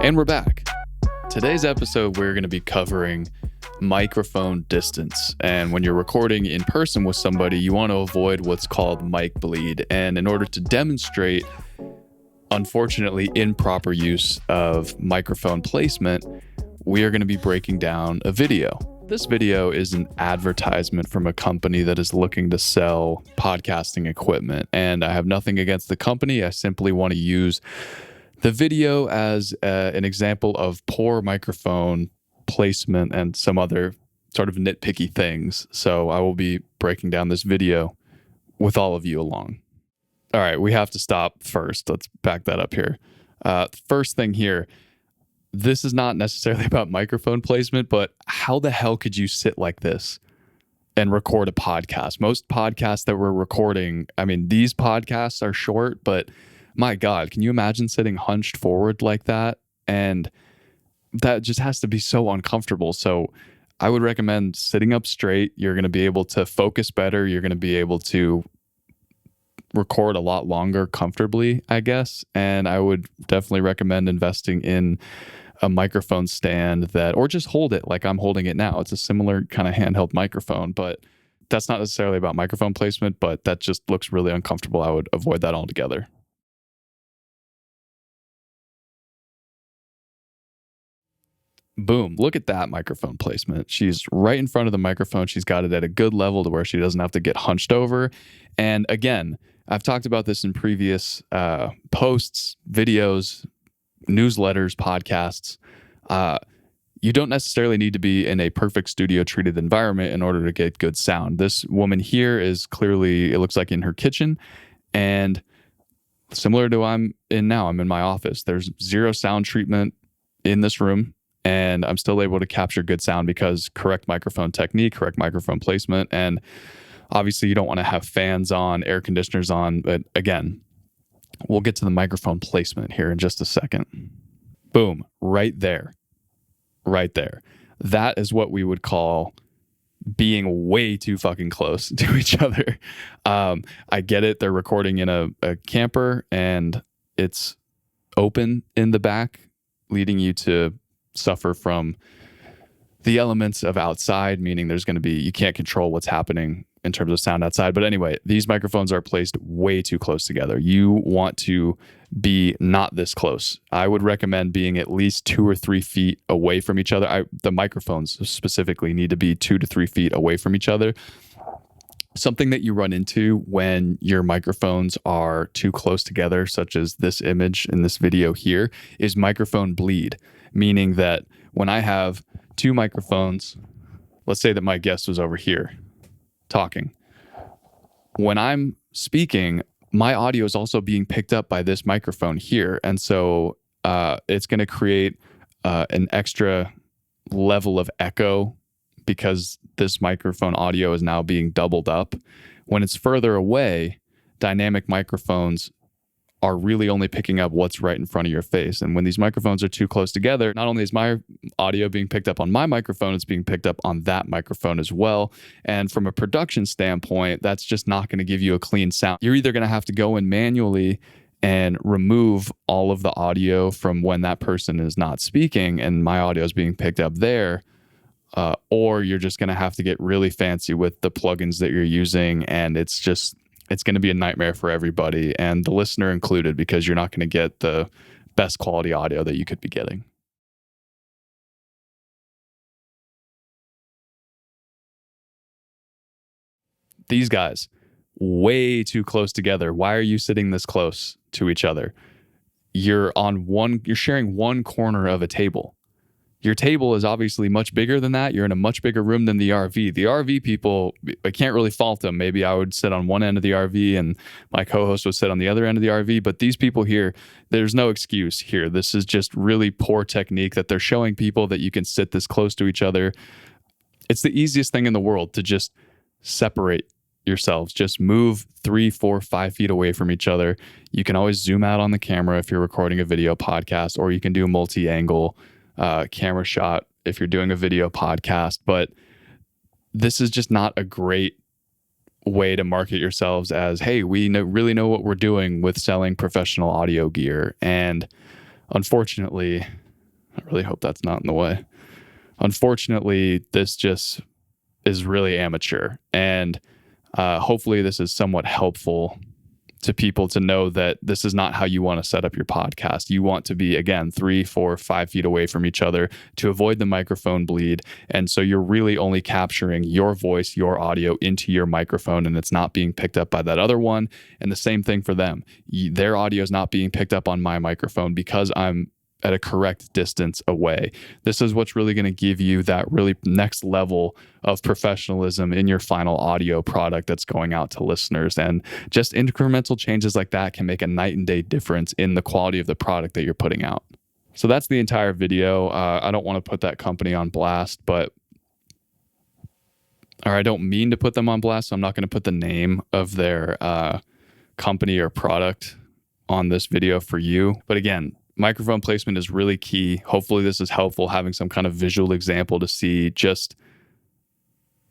And we're back. Today's episode, we're going to be covering microphone distance. And when you're recording in person with somebody, you want to avoid what's called mic bleed. And in order to demonstrate, unfortunately, improper use of microphone placement, we are going to be breaking down a video. This video is an advertisement from a company that is looking to sell podcasting equipment. And I have nothing against the company. I simply want to use the video as an example of poor microphone placement and some other sort of nitpicky things. So I will be breaking down this video with all of you along. All right, we have to stop first. Let's back that up here. First thing here, this is not necessarily about microphone placement, but how the hell could you sit like this and record a podcast? Most podcasts that we're recording, I mean, these podcasts are short, but my God, can you imagine sitting hunched forward like that? And that just has to be so uncomfortable. So I would recommend sitting up straight. You're going to be able to focus better. You're going to be able to record a lot longer comfortably, I guess. And I would definitely recommend investing in a microphone stand or just hold it like I'm holding it now. It's a similar kind of handheld microphone, but that's not necessarily about microphone placement, but that just looks really uncomfortable. I would avoid that altogether. Boom, look at that microphone placement. She's right in front of the microphone. She's got it at a good level to where she doesn't have to get hunched over. And again, I've talked about this in previous posts, videos, newsletters, podcasts. You don't necessarily need to be in a perfect studio treated environment in order to get good sound. This woman here is clearly, it looks like in her kitchen, and similar to I'm in now, I'm in my office. There's zero sound treatment in this room, and I'm still able to capture good sound because correct microphone technique, correct microphone placement. And obviously you don't want to have fans on, air conditioners on, but again, we'll get to the microphone placement here in just a second. Boom, right there. Right there. That is what we would call being way too fucking close to each other. I get it. They're recording in a camper and it's open in the back, leading you to suffer from the elements of outside, meaning there's going to be, you can't control what's happening in terms of sound outside. But anyway, these microphones are placed way too close together. You want to be not this close. I would recommend being at least 2 or 3 feet away from each other. The microphones specifically need to be 2 to 3 feet away from each other. Something that you run into when your microphones are too close together, such as this image in this video here, is microphone bleed, meaning that when I have 2 microphones, let's say that my guest was over here talking. When I'm speaking, my audio is also being picked up by this microphone here. And so it's going to create an extra level of echo because this microphone audio is now being doubled up. When it's further away, dynamic microphones are really only picking up what's right in front of your face. And when these microphones are too close together, not only is my audio being picked up on my microphone, it's being picked up on that microphone as well. And from a production standpoint, that's just not going to give you a clean sound. You're either going to have to go in manually and remove all of the audio from when that person is not speaking and my audio is being picked up there, or you're just going to have to get really fancy with the plugins that you're using. And it's going to be a nightmare for everybody, and the listener included, because you're not going to get the best quality audio that you could be getting. These guys, way too close together. Why are you sitting this close to each other? You're sharing one corner of a table. Your table is obviously much bigger than that. You're in a much bigger room than the RV. The RV people, I can't really fault them. Maybe I would sit on one end of the RV and my co-host would sit on the other end of the RV. But these people here, there's no excuse here. This is just really poor technique that they're showing people, that you can sit this close to each other. It's the easiest thing in the world to just separate yourselves. Just move 3, 4, 5 feet away from each other. You can always zoom out on the camera if you're recording a video podcast, or you can do a multi-angle camera shot if you're doing a video podcast. But this is just not a great way to market yourselves as, hey, we really know what we're doing with selling professional audio gear. And unfortunately, I really hope that's not in the way. Unfortunately, this just is really amateur, and hopefully this is somewhat helpful to people to know that this is not how you want to set up your podcast. You want to be, again, 3, 4, 5 feet away from each other to avoid the microphone bleed. And so you're really only capturing your voice, your audio into your microphone, and it's not being picked up by that other one. And the same thing for them. Their audio is not being picked up on my microphone because I'm at a correct distance away. This is what's really going to give you that really next level of professionalism in your final audio product that's going out to listeners. And just incremental changes like that can make a night and day difference in the quality of the product that you're putting out. So that's the entire video. I don't want to put that company on blast, or I don't mean to put them on blast. So I'm not going to put the name of their company or product on this video for you. But again, microphone placement is really key. Hopefully this is helpful, having some kind of visual example to see just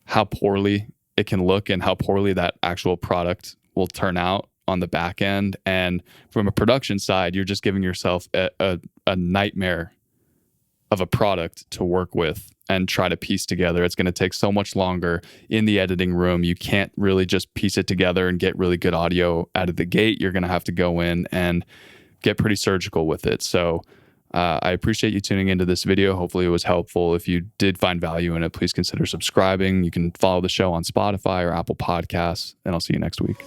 how poorly it can look and how poorly that actual product will turn out on the back end. And from a production side, you're just giving yourself a nightmare of a product to work with and try to piece together. It's going to take so much longer in the editing room. You can't really just piece it together and get really good audio out of the gate. You're going to have to go in and get pretty surgical with it. So I appreciate you tuning into this video. Hopefully it was helpful. If you did find value in it, please consider subscribing. You can follow the show on Spotify or Apple Podcasts, and I'll see you next week.